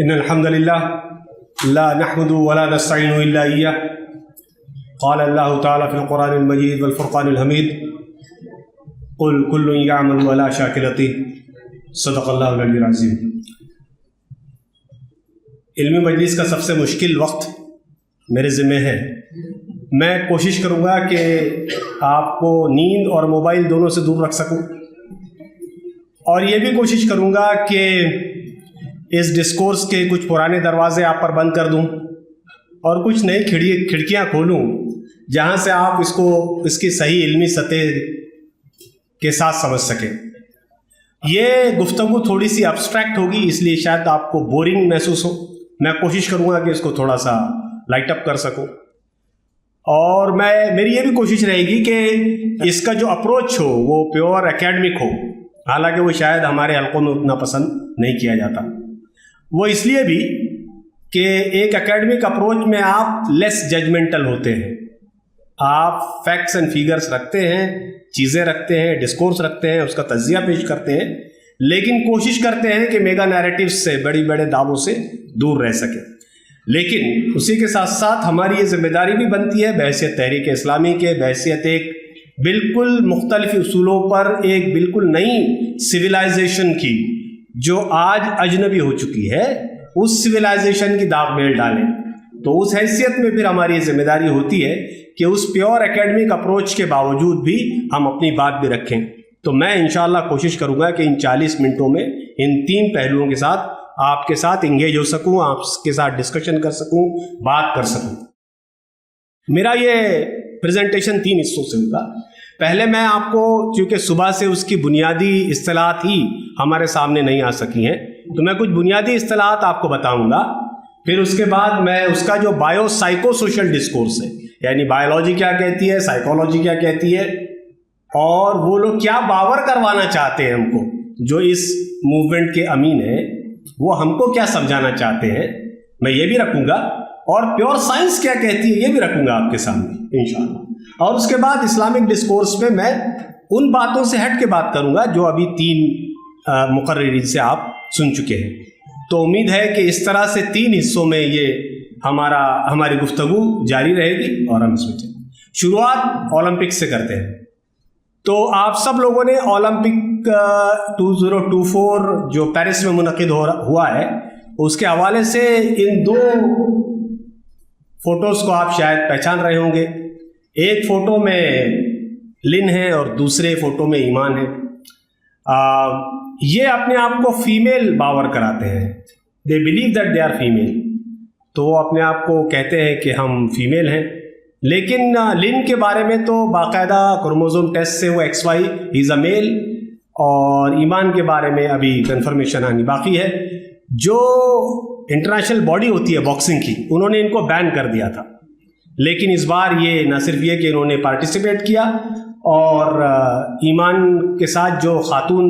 इन्नल हम्दुलिल्लाह ला नहमदुहु व ला नस्तईनु इल्ला इय्याह क़ाल अल्लाहु तआला फ़िल क़ुरानिल मजीद वल फ़ुरक़ानिल हमीद क़ुल कुल्लुन यअमलु अला शाकिरतिही सदक़ल्लाहुल अलीयुल अज़ीम। इल्मी मजलिस का सबसे मुश्किल वक्त मेरे ज़िम्मे है। मैं कोशिश करूँगा कि आपको नींद और मोबाइल दोनों से दूर रख सकूँ, और ये भी कोशिश करूँगा कि इस डिस्कोर्स के कुछ पुराने दरवाजे आप पर बंद कर दूँ और कुछ नई खिड़कियाँ खोलूँ जहाँ से आप इसकी सही इल्मी सतह के साथ समझ सकें। ये गुफ्तगू थोड़ी सी अब्स्ट्रैक्ट होगी, इसलिए शायद आपको बोरिंग महसूस हो। मैं कोशिश करूँगा कि इसको थोड़ा सा लाइट अप कर सकूँ, और मेरी ये भी कोशिश रहेगी कि इसका जो अप्रोच हो वो प्योर एकेडमिक हो, हालांकि वो शायद हमारे हल्कों में उतना पसंद नहीं किया जाता। वो इसलिए भी कि एक एकेडमिक अप्रोच में आप लेस जजमेंटल होते हैं, आप फैक्ट्स एंड फिगर्स रखते हैं, चीज़ें रखते हैं, डिस्कोर्स रखते हैं, उसका तज्जिया पेश करते हैं, लेकिन कोशिश करते हैं कि मेगा नैरेटिव्स से, बड़ी बड़े दावों से दूर रह सके। लेकिन उसी के साथ साथ हमारी ये जिम्मेदारी भी बनती है बहैसियत तहरीक इस्लामी के, बहैसियत एक बिल्कुल मुख्तलिफ उसूलों पर एक बिल्कुल नई सिविलाइजेशन की जो आज अजनबी हो चुकी है, उस सिविलाइजेशन की दाग मेल डालें। तो उस हैसियत में फिर हमारी ये जिम्मेदारी होती है कि उस प्योर एकेडमिक अप्रोच के बावजूद भी हम अपनी बात भी रखें। तो मैं इंशाअल्लाह कोशिश करूँगा कि इन 40 मिनटों में इन 3 पहलुओं के साथ आपके साथ इंगेज हो सकूँ, आपके साथ डिस्कशन कर सकूँ, बात कर सकूँ। मेरा ये प्रेजेंटेशन 3 हिस्सों से होगा। पहले मैं आपको, चूँकि सुबह से उसकी बुनियादी इस्तिलाहात ही हमारे सामने नहीं आ सकी हैं, तो मैं कुछ बुनियादी इस्तिलाहात आपको बताऊंगा। फिर उसके बाद मैं उसका जो बायो साइको सोशल डिस्कोर्स है, यानी बायोलॉजी क्या कहती है, साइकोलॉजी क्या कहती है, और वो लोग क्या बावर करवाना चाहते हैं हमको, जो इस मूवमेंट के अमीन हैं, वो हमको क्या समझाना चाहते हैं, मैं ये भी रखूँगा। और प्योर साइंस क्या कहती है ये भी रखूँगा आपके सामने इंशाअल्लाह। और उसके बाद इस्लामिक डिस्कोर्स में मैं उन बातों से हट के बात करूँगा जो अभी 3 मुकर्रिरीन से आप सुन चुके हैं। तो उम्मीद है कि इस तरह से 3 हिस्सों में ये हमारी गुफ्तगू जारी रहेगी, और हम इसमें चलेंगे। शुरुआत ओलंपिक से करते हैं। तो आप सब लोगों ने ओलंपिक 2024 जो पेरिस में मुनक़िद हुआ है, उसके हवाले से इन 2 फोटोज़ को आप शायद पहचान रहे होंगे। एक फ़ोटो में लिन है और दूसरे फ़ोटो में ईमान है। ये अपने आप को फीमेल बावर कराते हैं, they believe that they are female. तो वो अपने आप को कहते हैं कि हम फीमेल हैं, लेकिन लिन के बारे में तो बाकायदा क्रोमोसोम टेस्ट से वो XY इज़ अ मेल, और ईमान के बारे में अभी कंफर्मेशन आनी बाकी है। जो इंटरनेशनल बॉडी होती है बॉक्सिंग की, उन्होंने इनको बैन कर दिया था, लेकिन इस बार ये न सिर्फ ये कि इन्होंने पार्टिसिपेट किया, और ईमान के साथ जो खातून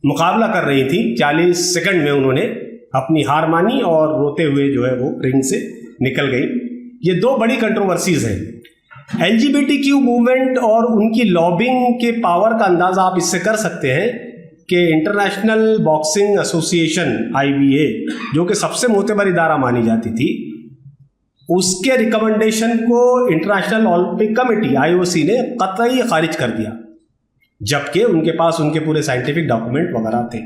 मुकाबला कर रही थी, 40 सेकंड में उन्होंने अपनी हार मानी और रोते हुए जो है वो रिंग से निकल गई। ये 2 बड़ी कंट्रोवर्सीज हैं। LGBTQ मूवमेंट और उनकी लॉबिंग के पावर का अंदाज़ा आप इससे कर सकते हैं कि इंटरनेशनल बॉक्सिंग एसोसिएशन IBA, जो कि सबसे मोतबर इदारा मानी जाती थी, उसके रिकमेंडेशन को इंटरनेशनल ओलंपिक कमेटी IOC ने कतई खारिज कर दिया, जबकि उनके पास उनके पूरे साइंटिफिक डॉक्यूमेंट वगैरह थे।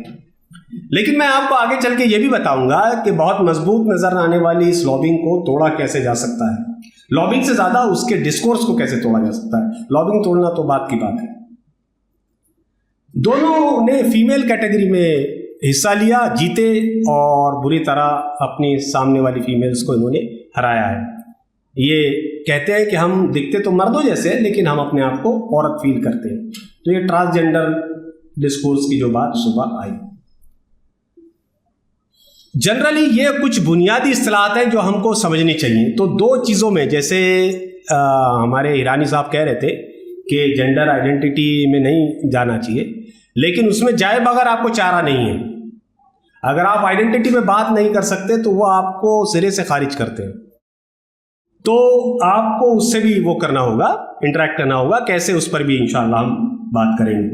लेकिन मैं आपको आगे चल के ये भी बताऊंगा कि बहुत मजबूत नजर आने वाली इस लॉबिंग को तोड़ा कैसे जा सकता है। लॉबिंग से ज्यादा उसके डिस्कोर्स को कैसे तोड़ा जा सकता है। लॉबिंग तोड़ना तो बात की बात है। दोनों ने फीमेल कैटेगरी में हिस्सा लिया, जीते, और बुरी तरह अपनी सामने वाली फीमेल्स को इन्होंने हराया है। ये कहते हैं कि हम दिखते तो मर्दों जैसे हैं, लेकिन हम अपने आप को औरत फील करते हैं। तो ये ट्रांसजेंडर डिस्कोर्स की जो बात सुबह आई, जनरली ये कुछ बुनियादी इस्तिलाहात हैं जो हमको समझनी चाहिए। तो 2 चीज़ों में, जैसे हमारे ईरानी साहब कह रहे थे कि जेंडर आइडेंटिटी में नहीं जाना चाहिए, लेकिन उसमें जाए बगैर आपको चारा नहीं है। अगर आप आइडेंटिटी में बात नहीं कर सकते तो वो आपको सिरे से खारिज करते हैं। तो आपको उससे भी वो करना होगा, इंटरेक्ट करना होगा। कैसे, उस पर भी इंशाअल्लाह हम बात करेंगे।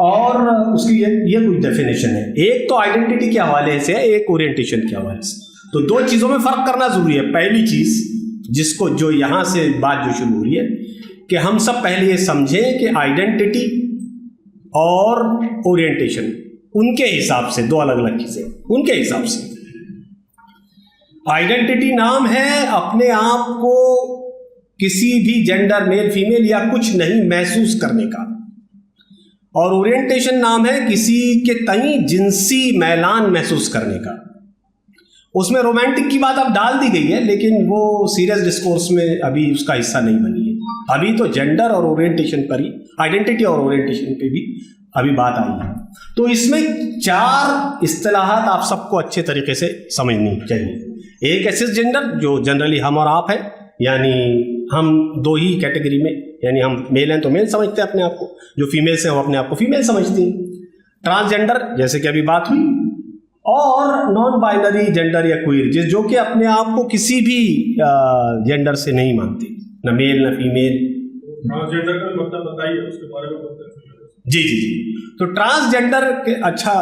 और उसकी ये कुछ डेफिनेशन है। एक तो आइडेंटिटी के हवाले से है, एक ओरिएंटेशन के हवाले से। तो दो चीज़ों में फ़र्क करना ज़रूरी है। पहली चीज़ जिसको जो यहाँ से बात जो शुरू हो रही है कि हम सब पहले ये समझें कि आइडेंटिटी और ओरिएंटेशन उनके हिसाब से दो अलग अलग चीज़ें, उनके हिसाब से। आइडेंटिटी नाम है अपने आप को किसी भी जेंडर, मेल फीमेल या कुछ नहीं महसूस करने का, और ओरिएंटेशन नाम है किसी के तई जिनसी मैलान महसूस करने का। उसमें रोमांटिक की बात अब डाल दी गई है, लेकिन वो सीरियस डिस्कोर्स में अभी उसका हिस्सा नहीं बनी है। अभी तो जेंडर और ओरिएंटेशन पर ही, आइडेंटिटी और ओरिएंटेशन पे भी अभी बात आई है। तो इसमें चार इस्तिलाहात आप सबको अच्छे तरीके से समझनी चाहिए। एक है सिसजेंडर, जो जनरली हम और आप हैं, यानी हम दो ही कैटेगरी में, यानी हम मेल हैं तो मेल समझते हैं अपने आप को, जो फीमेल्स हैं वो अपने आप को फीमेल समझती हैं। ट्रांसजेंडर, जैसे कि अभी बात हुई, और नॉन बाइनरी जेंडर या क्वीर, जो कि अपने आप को किसी भी जेंडर से नहीं मानते, न मेल न फीमेल। ट्रांसजेंडर का मतलब बताइए, उसके बारे में बताइए। जी जी जी। तो ट्रांसजेंडर के अच्छा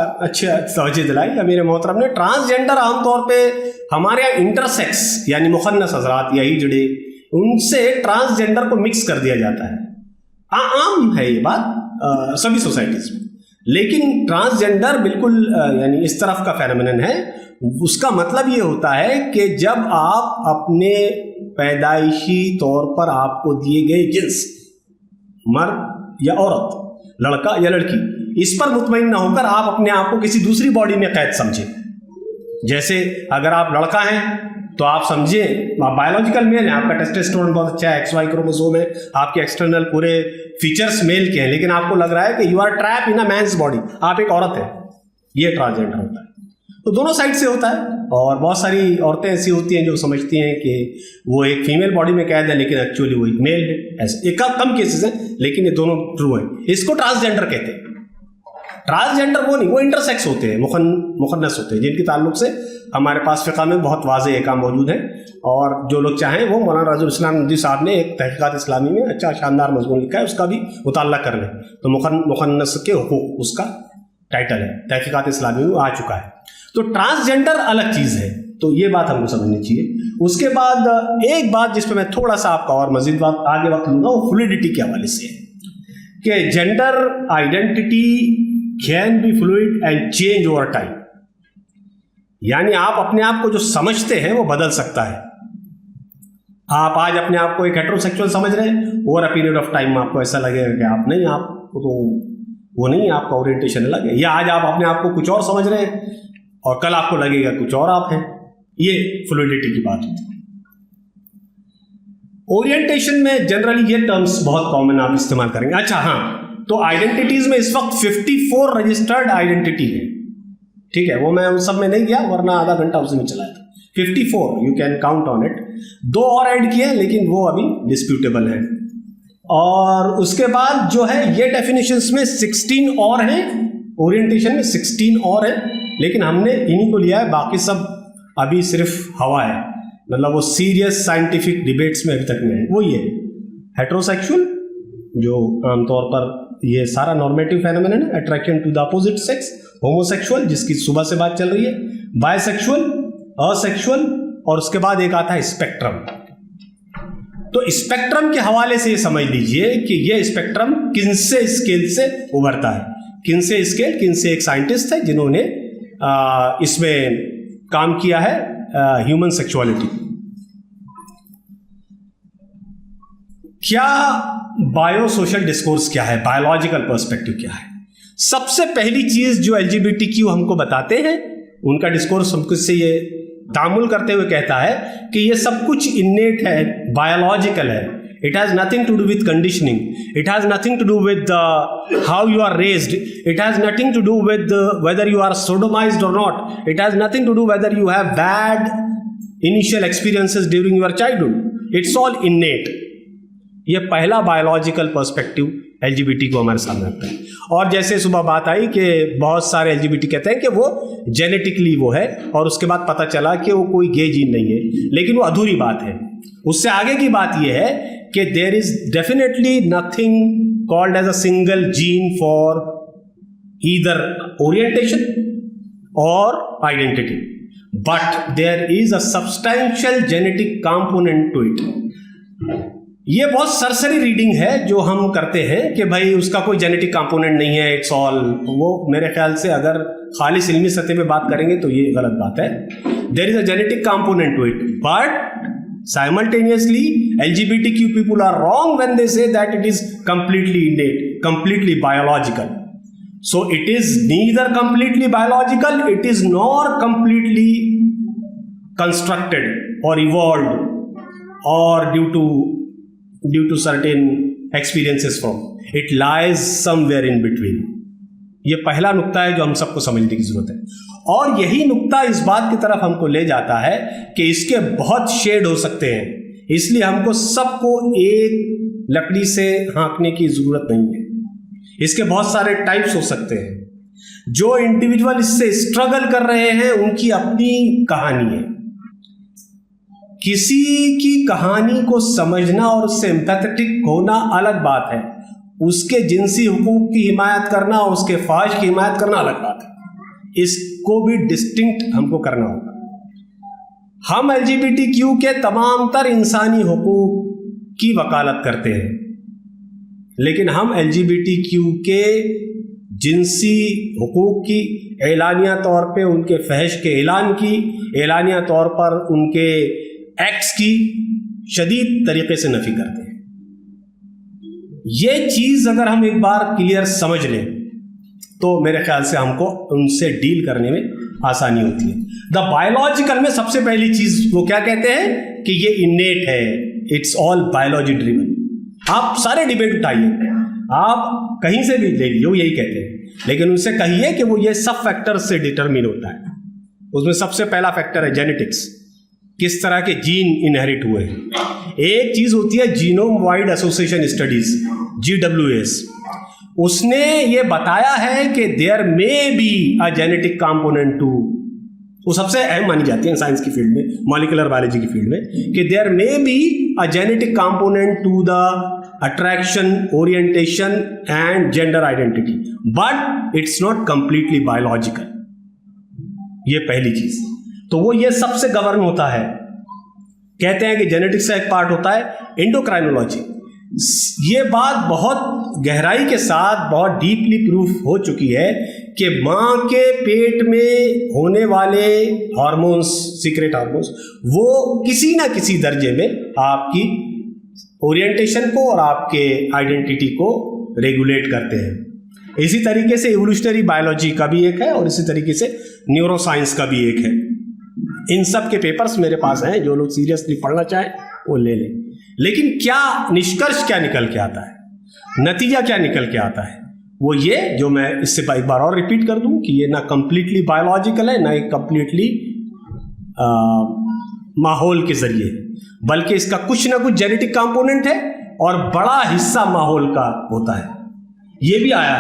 समझ दिलाई या मेरे मोहतरम ने। ट्रांसजेंडर आमतौर पे हमारे यहाँ इंटरसेक्स यानी मुखन्नस हजरात या हिजड़े, उनसे ट्रांसजेंडर को मिक्स कर दिया जाता है। आम है ये बात सभी सोसाइटीज में, लेकिन ट्रांसजेंडर बिल्कुल यानी इस तरफ का फेनोमेनन है। उसका मतलब ये होता है कि जब आप अपने पैदाइशी तौर पर आपको दिए गए जिन्स, मर्द या औरत, लड़का या लड़की, इस पर मुतमईन न होकर आप अपने आप को किसी दूसरी बॉडी में कैद समझें। जैसे अगर आप लड़का हैं तो आप समझे आप बायोलॉजिकल मेल हैं, आपका टेस्टोस्टेरोन बहुत अच्छा है, XY क्रोमोसोम है, आपके एक्सटर्नल पूरे फीचर्स मेल के हैं, लेकिन आपको लग रहा है कि you are trap in a man's body, आप एक औरत है। ये ट्रांसजेंडर होता है। तो दोनों साइड से होता है, और बहुत सारी औरतें ऐसी होती हैं जो समझती हैं कि वो एक फीमेल बॉडी में कैद है, लेकिन एक्चुअली वो एक मेल है। ऐसे एक कम केसेस हैं, लेकिन ये दोनों ट्रू है। इसको ट्रांसजेंडर कहते हैं। ट्रांसजेंडर वो नहीं, वो इंटरसेक्स होते हैं, मुखन्नस होते हैं, जिनके ताल्लुक से हमारे पास फ़िक़्ह में बहुत वाज़ेह एहकाम मौजूद है। और जो लोग चाहें वो मौलाना राजुल इस्लाम नदवी साहब ने एक तहक़ीक़ात इस्लामी में अच्छा शानदार मज़मून लिखा है, उसका भी मुताल्ला कर लें। तो मुखन्नस के हुकूक़ उसका टाइटल है, तहक़ीक़ात इस्लामी में आ चुका है। तो ट्रांसजेंडर अलग चीज़ है, तो ये बात हमको समझनी चाहिए। उसके बाद एक बात जिस पर मैं थोड़ा सा आपका और मज़ीद बात आगे वक्त लूँगा, वो फ्लूइडिटी के हवाले से है कि gender identity can be fluid and change over time. यानी आप अपने आप को जो समझते हैं वो बदल सकता है। आप आज अपने आप को एक हेटेरोसेक्सुअल समझ रहे हैं, over a period of time आपको ऐसा लगेगा कि आप नहीं, आपको तो वो नहीं, आपका ओरिएंटेशन अलग है। या आज आप अपने आप को कुछ और समझ रहे हैं और कल आपको लगेगा कुछ और आप हैं। ये फ्लूइडिटी की बात होती है। ओरिएंटेशन में जनरली ये टर्म्स बहुत कॉमन आप इस्तेमाल करेंगे। अच्छा हाँ, तो आइडेंटिटीज में इस वक्त 54 रजिस्टर्ड आइडेंटिटी है, ठीक है। वो मैं उस सब में नहीं गया, वरना आधा घंटा उसी में चलाया था। 54 you can count on it. 2 और ऐड किए, लेकिन वो अभी डिस्प्यूटेबल है। और उसके बाद जो है ये डेफिनेशंस में 16 और हैं, ओरिएंटेशन में 16 और हैं, लेकिन हमने इन्हीं को लिया है, बाकी सब अभी सिर्फ हवा है। मतलब वो सीरियस साइंटिफिक डिबेट्स में अभी तक नहीं है। वो ये हेटेरोसेक्सुअल, जो आमतौर पर ये सारा नॉर्मेटिव फेनोमेनन है, attraction to the opposite sex. Homosexual, जिसकी सुबह से बात चल रही है। बायसेक्सुअल, असेक्सुअल, और उसके बाद एक आता है स्पेक्ट्रम। तो स्पेक्ट्रम के हवाले से ये समझ लीजिए कि ये स्पेक्ट्रम किनसे स्केल से उभरता है। किनसे स्केल, किनसे एक साइंटिस्ट है जिन्होंने इसमें काम किया है, ह्यूमन सेक्सुअलिटी। क्या बायोसोशल डिस्कोर्स क्या है, बायोलॉजिकल पर्सपेक्टिव क्या है? सबसे पहली चीज जो LGBTQ हमको बताते हैं, उनका डिस्कोर्स हमको से ये तामुल करते हुए कहता है कि ये सब कुछ इन्नेट है, बायोलॉजिकल है। It has nothing to do with conditioning. It has nothing to do with how you are raised. It has nothing to do with whether you are sodomized or not. It has nothing to do whether you have bad initial experiences during your childhood. It's all innate. ये पहला biological perspective LGBT को हमारे सामने रखता है। और जैसे सुबह बात आई कि बहुत सारे LGBT कहते हैं कि वो जेनेटिकली वो है, और उसके बाद पता चला कि वो कोई गे जीन नहीं है, लेकिन वो अधूरी बात है। उससे आगे की बात ये है कि there is definitely nothing called as a single gene for either orientation or identity, but there is a substantial genetic component to it. ये बहुत सरसरी रीडिंग है जो हम करते हैं कि भाई उसका कोई जेनेटिक कंपोनेंट नहीं है, इट्स ऑल, वो मेरे ख्याल से अगर खालिस इल्मी सतह पे बात करेंगे तो ये गलत बात है. There is a genetic component to it, but simultaneously LGBTQ people are wrong when they say that it is completely innate, completely biological. So it is neither completely biological, it is nor completely constructed or evolved or due to certain experiences from. It lies somewhere in between. ये पहला नुक्ता है जो हम सबको समझने की जरूरत है, और यही नुक्ता इस बात की तरफ हमको ले जाता है कि इसके बहुत शेड हो सकते हैं, इसलिए हमको सबको एक लकड़ी से हाँकने की जरूरत नहीं है. इसके बहुत सारे टाइप्स हो सकते हैं. जो इंडिविजुअल इससे स्ट्रगल कर रहे हैं उनकी अपनी कहानी है. किसी की कहानी को समझना और उससे एम्पैथेटिक होना अलग बात है, उसके जिनसी हुकूक की हिमायत करना और उसके ख्वाहिश की हिमायत करना अलग बात है. इसको भी डिस्टिंक्ट हमको करना होगा. हम LGBTQ के तमाम तर इंसानी हुकूक की वकालत करते हैं, लेकिन हम LGBTQ के जिनसी हुकूक की एलानिया तौर पे, उनके फहश के ऐलान की एलानिया तौर पर उनके एक्ट्स की शदीद तरीके से नफी करते हैं. ये चीज अगर हम एक बार क्लियर समझ लें तो मेरे ख्याल से हमको उनसे डील करने में आसानी होती है. द बायोलॉजिकल में सबसे पहली चीज वो क्या कहते हैं कि ये इनेट है, इट्स ऑल बायोलॉजी ड्रिवन. आप सारे डिबेट उठाइए, आप कहीं से भी ले लीजिए, वो यही कहते हैं, लेकिन उनसे कहिए कि वो ये सब फैक्टर से डिटरमिन होता है. उसमें सबसे पहला फैक्टर है जेनेटिक्स, किस तरह के जीन इनहेरिट हुए हैं. एक चीज होती है genome wide association studies, GWAS. उसने ये बताया है कि there may be a genetic component to, वो सबसे अहम मानी जाती है साइंस की फील्ड में, मॉलिक्यूलर बायोलॉजी की फील्ड में, कि there may be a genetic component to the attraction, orientation and gender identity, but it's not completely biological. ये पहली चीज. तो वो ये सबसे गवर्न होता है. कहते हैं कि जेनेटिक्स का एक पार्ट होता है एंडोक्राइनोलॉजी. ये बात बहुत गहराई के साथ बहुत डीपली प्रूफ हो चुकी है कि माँ के पेट में होने वाले हार्मोन्स, सीक्रेट हार्मोन्स, वो किसी ना किसी दर्जे में आपकी ओरिएंटेशन को और आपके आइडेंटिटी को रेगुलेट करते हैं. इसी तरीके से इवोल्यूशनरी बायोलॉजी का भी एक है और इसी तरीके से न्यूरोसाइंस का भी एक है. इन सब के पेपर्स मेरे पास हैं, जो लोग सीरियसली पढ़ना चाहें वो ले लें. लेकिन क्या निष्कर्ष क्या निकल के आता है, नतीजा क्या निकल के आता है, वो ये जो मैं इससे एक बार और रिपीट कर दूं कि ये ना कंप्लीटली बायोलॉजिकल है, ना एक कंप्लीटली माहौल के जरिए, बल्कि इसका कुछ ना कुछ जेनेटिक कंपोनेंट है और बड़ा हिस्सा माहौल का होता है. ये भी आया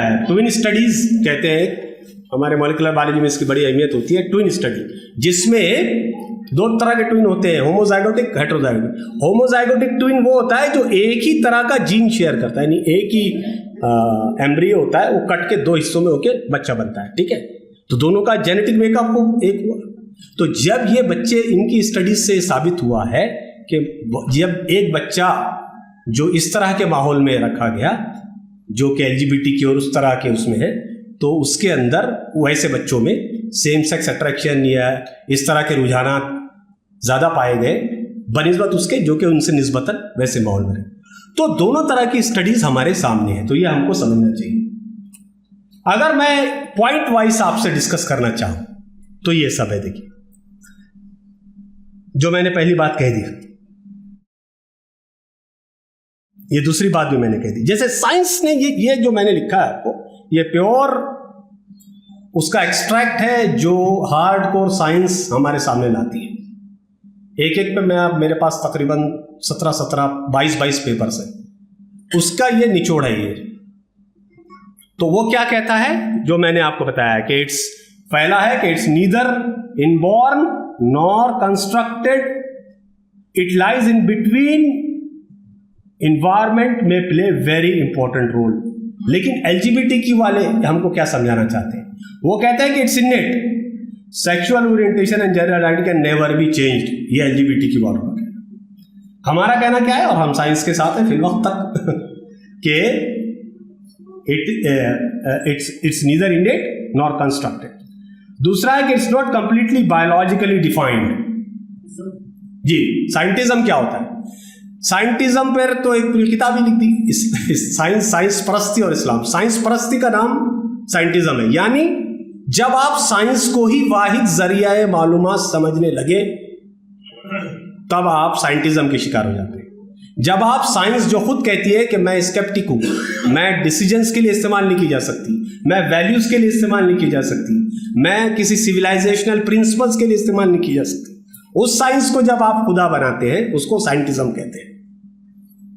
है. ट्विन स्टडीज कहते हैं, हमारे मॉलिक्यूलर बायोलॉजी में इसकी बड़ी अहमियत होती है. ट्विन स्टडी, जिसमें दो तरह के ट्विन होते हैं, होमोजाइगोटिक, हेटेरोजाइगोटिक. होमोजाइगोटिक ट्विन वो होता है जो एक ही तरह का जीन शेयर करता है, यानी एक ही एम्ब्रियो होता है, वो कट के दो हिस्सों में होके बच्चा बनता है. ठीक है, तो दोनों का जेनेटिक मेकअप को एक हुआ. तो जब ये बच्चे, इनकी स्टडीज से साबित हुआ है कि जब एक बच्चा जो इस तरह के माहौल में रखा गया, जो कि LGBT की और उस तरह के उसमें है, तो उसके अंदर वैसे बच्चों में सेम सेक्स अट्रैक्शन या इस तरह के रुझानात ज़्यादा पाए गए बनिस्बत उसके जो कि उनसे निस्बतन वैसे माहौल में. तो दोनों तरह की स्टडीज हमारे सामने है, तो ये हमको समझना चाहिए. अगर मैं पॉइंट वाइज आपसे डिस्कस करना चाहूं तो ये सब है. देखिए, जो मैंने पहली बात कह दी, ये दूसरी बात भी मैंने कह दी. जैसे साइंस ने ये जो मैंने लिखा है आपको, ये प्योर उसका एक्सट्रैक्ट है जो हार्डकोर साइंस हमारे सामने लाती है. एक पे मैं, मेरे पास तकरीबन 22 पेपर्स हैं, उसका ये निचोड़ है. ये तो वो क्या कहता है जो मैंने आपको बताया कि पहला है कि it's neither inborn nor constructed, it lies in between, environment में प्ले वेरी इंपॉर्टेंट रोल. लेकिन एलजीबीटीक्यू वाले हमको क्या समझाना चाहते हैं? वो कहते हैं कि it's इनेट, sexual orientation and gender identity can never be changed. ये एलजीबीटीक्यू वालों का कहना। हमारा कहना क्या है, और हम साइंस के साथ हैं फिल वक्त तक कि it's neither innate nor constructed. दूसरा है कि it's not completely biologically defined. जी, साइंटिज्म क्या होता है? साइंटिज्म पर तो एक पूरी किताब ही लिख दी, साइंस परस्ती और इस्लाम। साइंस परस्ती का नाम साइंटिज्म है, यानी जब आप साइंस को ही वाहिद जरिया मालूमात समझने लगे तब आप साइंटिज्म के शिकार हो जाते हैं। जब आप साइंस जो खुद कहती है कि मैं स्केप्टिक हूं, मैं डिसीजंस के लिए इस्तेमाल नहीं की जा सकती, मैं वैल्यूज के लिए इस्तेमाल नहीं की जा सकती, मैं किसी सिविलाइजेशनल प्रिंसिपल्स के लिए इस्तेमाल नहीं की जा सकती, उस साइंस को जब आप खुदा बनाते हैं उसको साइंटिज्म कहते हैं।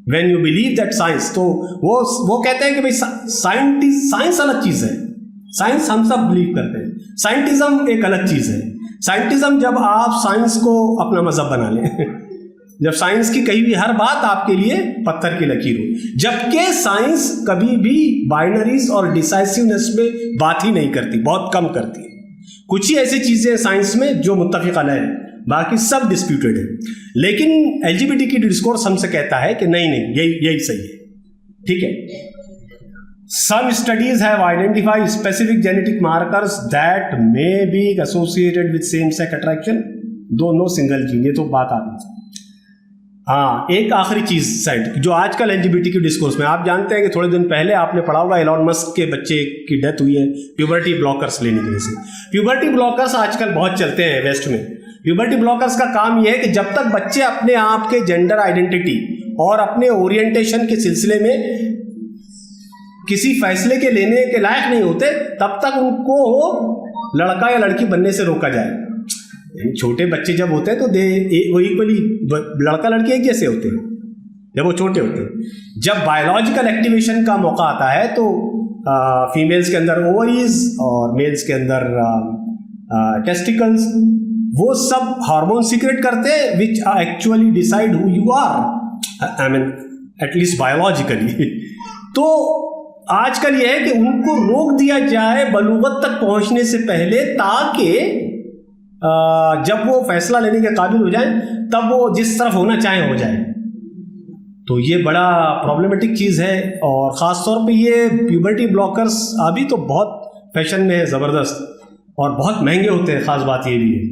When you believe that science, तो वो कहते हैं कि भाई साइंस अलग चीज है, साइंस हम सब बिलीव करते हैं, साइंटिज्म एक अलग चीज है। साइंटिज्म जब आप साइंस को अपना मजहब बना लें जब साइंस की कही भी हर बात आपके लिए पत्थर की लकीर हो, जबकि साइंस कभी भी बाइनरीज और डिसाइसिवनेस में बात ही नहीं करती, बहुत कम करती है। कुछ ही ऐसी चीजें हैं साइंस में जो मुत्तफिक अलग है, बाकी सब डिस्प्यूटेड है। लेकिन एलजीबीटीक्यू डिस्कोर्स हमसे कहता है कि नहीं यही सही है, ठीक है। Some studies have identified specific genetic markers that may be associated with same sex attraction, though no single gene. ये तो बात आती है। हाँ, एक आखिरी चीज साइड जो आजकल एलजीबीटीक्यू डिस्कोर्स में आप जानते हैं कि थोड़े दिन पहले आपने पढ़ा होगा एलॉन मस्क के बच्चे की डेथ हुई है प्यूबर्टी ब्लॉकर्स लेने की वजह से। प्यूबर्टी ब्लॉकर्स आजकल बहुत चलते हैं वेस्ट में। प्यूबर्टी ब्लॉकर्स का काम यह है कि जब तक बच्चे अपने आप के जेंडर आइडेंटिटी और अपने ओरिएंटेशन के सिलसिले में किसी फैसले के लेने के लायक नहीं होते, तब तक उनको लड़का या लड़की बनने से रोका जाए। यानी छोटे बच्चे जब होते हैं तो वो इक्वली लड़का लड़की एक जैसे होते हैं जब वो छोटे होते हैं। जब बायोलॉजिकल एक्टिवेशन का मौका आता है तो फीमेल्स के अंदर ओवरीज और मेल्स के अंदर टेस्टिकल्स, वो सब हार्मोन सीक्रेट करते हैं which actually decide who you are, I mean at least biologically. तो आजकल यह है कि उनको रोक दिया जाए बलूगत तक पहुंचने से पहले, ताकि जब वो फैसला लेने के काबिल हो जाए तब वो जिस तरफ होना चाहे हो जाए। तो ये बड़ा प्रॉब्लमेटिक चीज़ है, और ख़ास तौर पे ये प्यूबर्टी ब्लॉकर्स अभी तो बहुत फैशन में है ज़बरदस्त, और बहुत महंगे होते हैं। ख़ास बात ये भी है,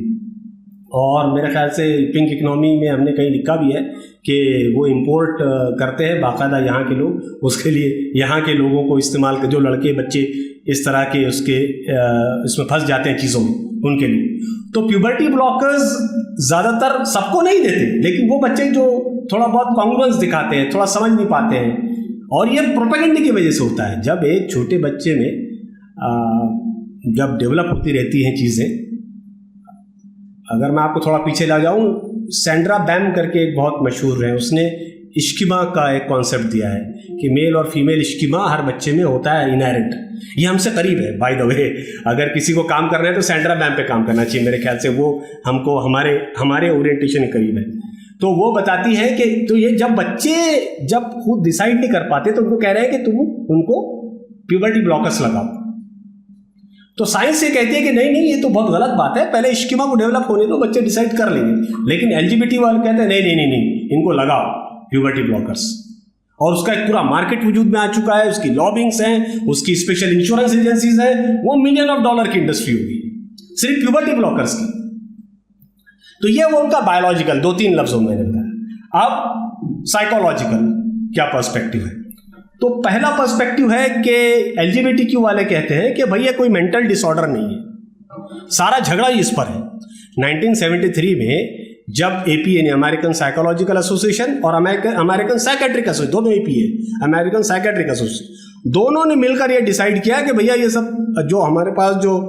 और मेरे ख्याल से पिंक इकनॉमी में हमने कहीं लिखा भी है कि वो इंपोर्ट करते हैं बाकायदा यहाँ के लोग, उसके लिए यहाँ के लोगों को इस्तेमाल कर, जो लड़के बच्चे इस तरह के उसके इसमें फंस जाते हैं चीज़ों में, उनके लिए। तो प्यूबर्टी ब्लॉकर्स ज़्यादातर सबको नहीं देते, लेकिन वो बच्चे जो थोड़ा बहुत कॉन्ग्रुएंस दिखाते हैं, थोड़ा समझ नहीं पाते हैं, और ये प्रोपेगेंडा की वजह से होता है। जब एक छोटे बच्चे में जब डेवलप होती रहती हैं चीज़ें, अगर मैं आपको थोड़ा पीछे ला जाऊं, सैंड्रा बैम करके एक बहुत मशहूर है, उसने इश्किमा का एक कॉन्सेप्ट दिया है कि मेल और फीमेल इश्किमा हर बच्चे में होता है इनहेरेंट। ये हमसे करीब है बाय द वे, अगर किसी को काम करना है तो सैंड्रा बैम पे काम करना चाहिए मेरे ख्याल से, वो हमको हमारे ओरिएंटेशन के करीब है। तो वो बताती है कि तो ये जब बच्चे जब खुद डिसाइड नहीं कर पाते तो उनको कह रहे हैं कि तुम उनको प्यूबर्टी ब्लॉकर्स लगाओ। तो साइंस ये कहती है कि नहीं ये तो बहुत गलत बात है, पहले इश्किमा को डेवलप होने दो, बच्चे डिसाइड कर लेंगे। लेकिन एलजीबीटी वाले कहते हैं नहीं, इनको लगाओ प्यूबर्टी ब्लॉकर्स, और उसका एक पूरा मार्केट वजूद में आ चुका है, उसकी लॉबिंग्स हैं, उसकी स्पेशल इंश्योरेंस एजेंसीज हैं, वो $मिलियन ऑफ की इंडस्ट्री होगी सिर्फ प्यूबर्टी ब्लॉकर्स की। तो ये वो उनका बायोलॉजिकल 2-3 लफ्जों में रहता है। अब साइकोलॉजिकल क्या पर्सपेक्टिव है? तो पहला पर्सपेक्टिव है कि एलजीबीटीक्यू वाले कहते हैं कि भैया कोई मेंटल डिसऑर्डर नहीं है, सारा झगड़ा ही इस पर है। 1973 में जब APA यानी अमेरिकन साइकोलॉजिकल एसोसिएशन और अमेरिकन साइकेट्रिक एसोसिएशन, दोनों APA अमेरिकन साइकेट्रिक एसोसिएशन, दोनों ने मिलकर ये डिसाइड किया कि भैया ये सब जो हमारे पास जो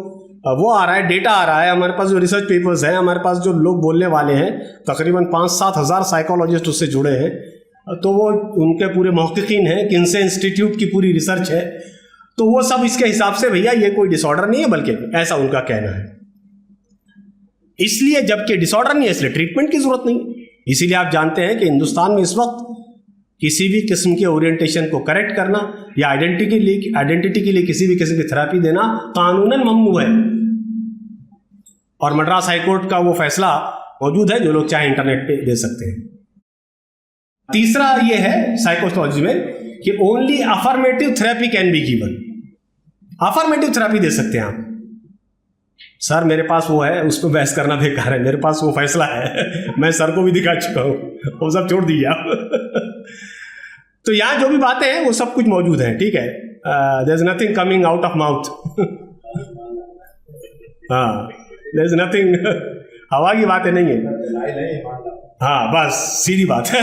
वो आ रहा है, डेटा आ रहा है, हमारे पास जो रिसर्च पेपर्स हैं, हमारे पास जो लोग बोलने वाले हैं, तकरीबन 5-7 हज़ार साइकोलॉजिस्ट उससे जुड़े हैं, तो वो उनके पूरे महक़क़ीन हैं, किन्से इंस्टीट्यूट की पूरी रिसर्च है, तो वो सब इसके हिसाब से भैया ये कोई डिसऑर्डर नहीं है, बल्कि ऐसा उनका कहना है। इसलिए जबकि डिसऑर्डर नहीं है इसलिए ट्रीटमेंट की जरूरत नहीं। इसीलिए आप जानते हैं कि हिंदुस्तान में इस वक्त किसी भी किस्म के ओरिएंटेशन को करेक्ट करना या आइडेंटिटी के लिए किसी भी किस्म की थेरेपी देना कानूनन ममनू है। और मद्रास हाईकोर्ट का वो फैसला मौजूद है, जो लोग चाहे इंटरनेट पे दे सकते हैं। तीसरा ये है साइकोलॉजी में कि only affirmative therapy can be given. Affirmative therapy दे सकते हैं आप। सर मेरे पास वो है, उस पर बहस करना बेकार है, मेरे पास वो फैसला है, मैं सर को भी दिखा चुका हूं, वो सब छोड़ दीजिए आप। तो यहां जो भी बातें हैं वो सब कुछ मौजूद है, ठीक है। There is nothing coming out of mouth. हाँ, देयर इज नथिंग, हवा की बातें नहीं है। हाँ बस सीधी बात है।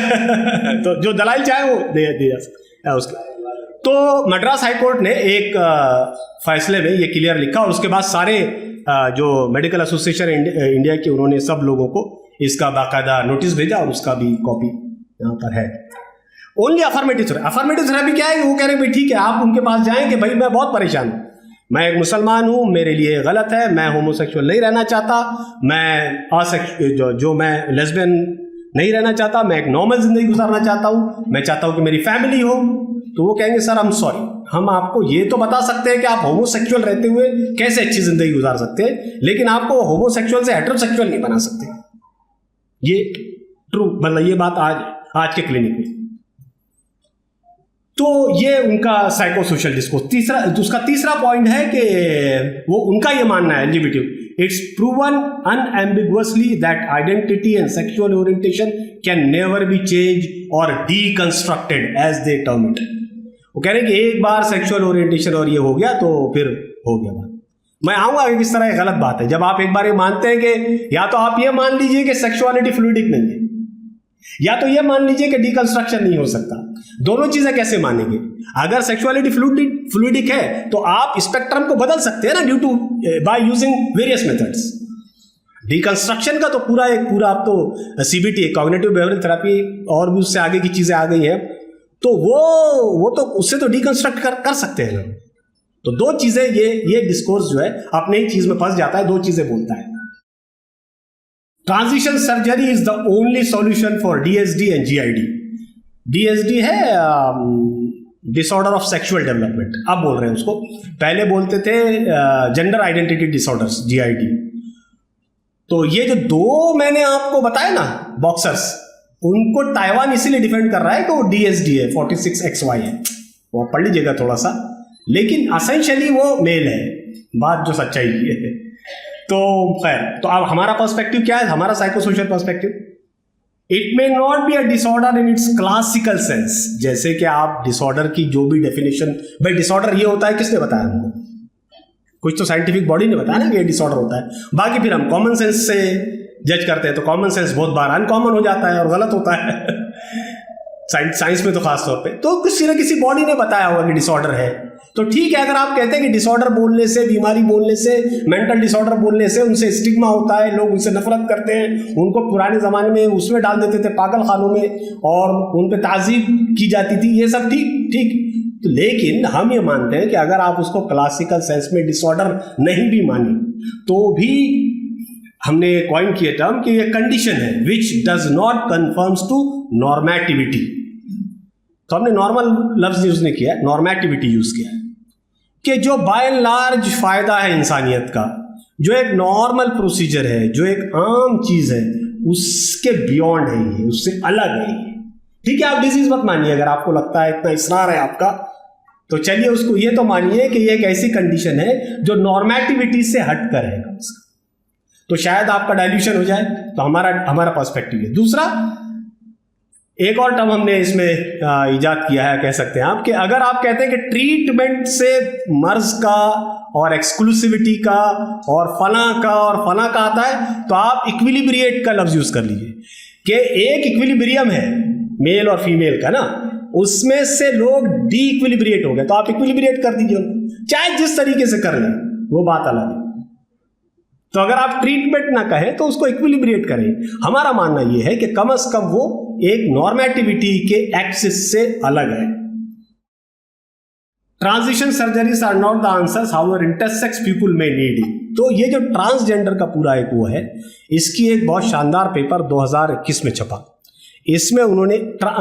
तो जो दलाइल चाहे वो दे दिया उसका। तो मद्रास हाईकोर्ट ने एक फैसले में ये क्लियर लिखा, और उसके बाद सारे जो मेडिकल एसोसिएशन इंडिया के, उन्होंने सब लोगों को इसका बाकायदा नोटिस भेजा, और उसका भी कॉपी यहाँ पर है। ओनली अफर्मेटिव थेरेपी क्या है? वो कह रहे हैं भाई ठीक है, आप उनके पास जाएं कि भाई मैं बहुत परेशान हूँ, मैं एक मुसलमान हूँ, मेरे लिए गलत है, मैं होमोसेक्सुअल नहीं रहना चाहता, मैं जो मैं लेस्बियन नहीं रहना चाहता, मैं एक नॉर्मल जिंदगी गुजारना चाहता हूँ, मैं चाहता हूँ कि मेरी फैमिली हो। तो वो कहेंगे सर हम सॉरी, हम आपको ये तो बता सकते हैं कि आप होमोसेक्सुअल रहते हुए कैसे अच्छी जिंदगी गुजार सकते हैं, लेकिन आपको होमोसेक्सुअल से हेटेरोसेक्सुअल नहीं बना सकते। ये ट्रू, मतलब ये बात आज के क्लिनिक में। तो ये उनका साइकोसोशल डिस्कोर्स। उसका तीसरा पॉइंट है कि वो उनका ये मानना है, LGBT, it's proven unambiguously that identity and sexual orientation can never be change or deconstructed as they term it. वो कह रहे हैं कि एक बार सेक्सुअल ओरिएंटेशन और ये हो गया तो फिर हो गया बात। मैं आऊंगा किस तरह ये गलत बात है। जब आप एक बार ये मानते हैं कि या तो आप ये मान लीजिए कि सेक्सुअलिटी फ्लूइडिक नहीं है, या तो ये मान लीजिए कि डीकंस्ट्रक्शन नहीं हो सकता। दोनों चीजें कैसे मानेंगे? अगर सेक्सुअलिटी फ्लूइडिक है तो आप स्पेक्ट्रम को बदल सकते हैं ना, due to by using various methods. Deconstruction का तो पूरा आप तो सीबीटी, कॉग्निटिव बिहेवियरल थेरेपी, और भी उससे आगे की चीजें आ गई हैं, तो वो तो उससे तो डीकंस्ट्रक्ट कर सकते हैं। तो दो चीजें, ये डिस्कोर्स जो है अपने ही चीज में फंस जाता है, दो चीजें बोलता है। Transition surgery is the only solution for DSD and GID. DSD है डिसऑर्डर ऑफ सेक्सुअल डेवलपमेंट, अब बोल रहे हैं उसको, पहले बोलते थे जेंडर आइडेंटिटी डिसऑर्डर्स, जीआईडी। तो ये जो दो मैंने आपको बताया ना बॉक्सर्स, उनको ताइवान इसीलिए डिफेंड कर रहा है कि वो डीएसडी है, 46XY है, वो पढ़ लीजिएगा थोड़ा सा, लेकिन असेंशियली वो मेल है, बात जो सच्चाई की है। तो खैर, तो अब हमारा पर्सपेक्टिव क्या है, हमारा psychosocial perspective, it may not be a disorder in its classical sense. जैसे कि आप डिसऑर्डर की जो भी डेफिनेशन, भाई डिसऑर्डर ये होता है, किसने बताया हमको? कुछ तो साइंटिफिक बॉडी ने बताया ना कि ये डिसऑर्डर होता है। बाकी फिर हम कॉमन सेंस से जज करते हैं, तो कॉमन सेंस बहुत बार अनकॉमन हो जाता है और गलत होता है। साइंस में तो खास तौर पे, तो किसी न किसी बॉडी ने बताया होगा कि डिसऑर्डर है। तो ठीक है, अगर आप कहते हैं कि डिसऑर्डर बोलने से, बीमारी बोलने से, मेंटल डिसऑर्डर बोलने से उनसे स्टिग्मा होता है, लोग उनसे नफरत करते हैं, उनको पुराने जमाने में उसमें डाल देते थे पागल खानों में और उन पे ताजीब की जाती थी, ये सब ठीक। तो लेकिन हम ये मानते हैं कि अगर आप उसको क्लासिकल सेंस में डिसऑर्डर नहीं भी माने, तो भी हमने कॉइन किया टर्म कि ये कंडीशन है which does not conforms to normativity. तो हमने नॉर्मल लफ्ज यूज नहीं किया, नॉर्मेटिविटी यूज किया है, कि जो बाय एंड लार्ज फायदा है इंसानियत का, जो एक नॉर्मल प्रोसीजर है, जो एक आम चीज है, उसके बियॉन्ड है ये, उससे अलग है ये। ठीक है, आप डिजीज मत मानिए, अगर आपको लगता है इतना इसरार है आपका, तो चलिए उसको ये तो मानिए कि ये एक ऐसी कंडीशन है जो नॉर्मेटिविटी से हट कर है, तो शायद आपका डाइल्यूशन हो जाए। तो हमारा पर्सपेक्टिव है। दूसरा, एक और टर्म हमने इसमें इजाद किया है, कह सकते हैं आप, कि अगर आप कहते हैं कि ट्रीटमेंट से मर्ज का और एक्सक्लूसिविटी का और फला का आता है, तो आप इक्विलिब्रिएट का लफ्ज यूज कर लीजिए कि एक इक्विलिब्रियम है मेल और फीमेल का ना, उसमें से लोग डी इक्विलिब्रिएट हो गए, तो आप इक्विलिब्रिएट कर दीजिए उनको, चाहे जिस तरीके से कर लें, वो बात अलग है। तो अगर आप ट्रीटमेंट ना कहें तो उसको इक्विलिब्रिएट करें। हमारा मानना यह है कि कम से कम वो एक नॉर्मेटिविटी के एक्सिस से अलग है। Transition surgeries are not the answers, however intersex people may need it. तो ये जो ट्रांसजेंडर का पूरा एक वो है, इसकी एक बहुत शानदार पेपर 2021 में छपा। इसमें उन्होंने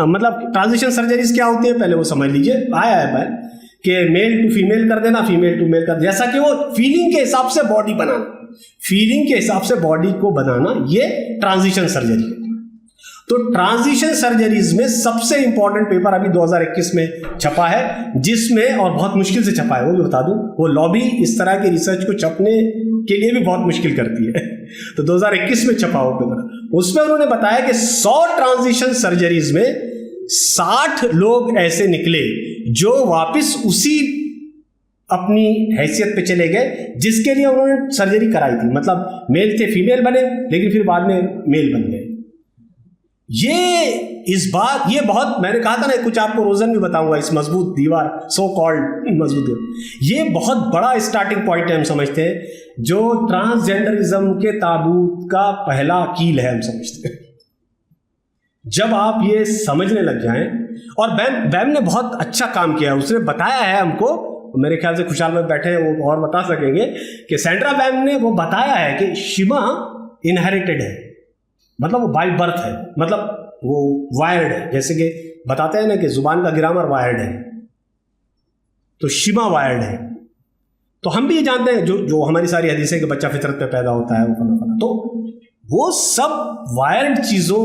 मतलब ट्रांजिशन सर्जरीज क्या होती है पहले वो समझ लीजिए। आया है पर कि मेल टू फीमेल कर देना, फीमेल टू मेल कर, जैसा कि वो फीलिंग के हिसाब से बॉडी बनाना, फीलिंग के हिसाब से बॉडी को बनाना, ये ट्रांजिशन सर्जरी है। तो ट्रांजिशन सर्जरीज में सबसे इंपॉर्टेंट पेपर अभी 2021 में छपा है, जिसमें, और बहुत मुश्किल से छपा है वो भी बता दूं, वो लॉबी इस तरह की रिसर्च को छपने के लिए भी बहुत मुश्किल करती है। तो 2021 में छपा वो पेपर, उसमें उन्होंने बताया कि 100 ट्रांजिशन सर्जरीज में 60 लोग ऐसे निकले जो वापस उसी अपनी हैसियत पे चले गए जिसके लिए उन्होंने सर्जरी कराई थी। मतलब मेल थे फीमेल बने, लेकिन फिर बाद में मेल बन गए। ये बहुत, मैंने कहा था ना, कुछ आपको रोजन भी बताऊंगा, इस मजबूत दीवार, सो कॉल्ड मजबूत दीवार, ये बहुत बड़ा स्टार्टिंग पॉइंट है हम समझते हैं, जो ट्रांसजेंडरिज्म के ताबूत का पहला कील है हम समझते हैं। जब आप ये समझने लग जाएं, और बैम ने बहुत अच्छा काम किया है, उसने बताया है हमको, मेरे ख्याल से खुशहाल में बैठे हैं वो और बता सकेंगे, कि सेंड्रा बैम ने वो बताया है कि शिमा इनहेरिटेड है, मतलब वो बाय बर्थ है, मतलब वो वायर्ड है। जैसे कि बताते हैं ना कि जुबान का ग्रामर वायर्ड है, तो शिमा वायर्ड है। तो हम भी ये जानते हैं, जो हमारी सारी हदीसें कि बच्चा फितरत पे पैदा होता है, वो फला फला, तो वो सब वायर्ड चीज़ों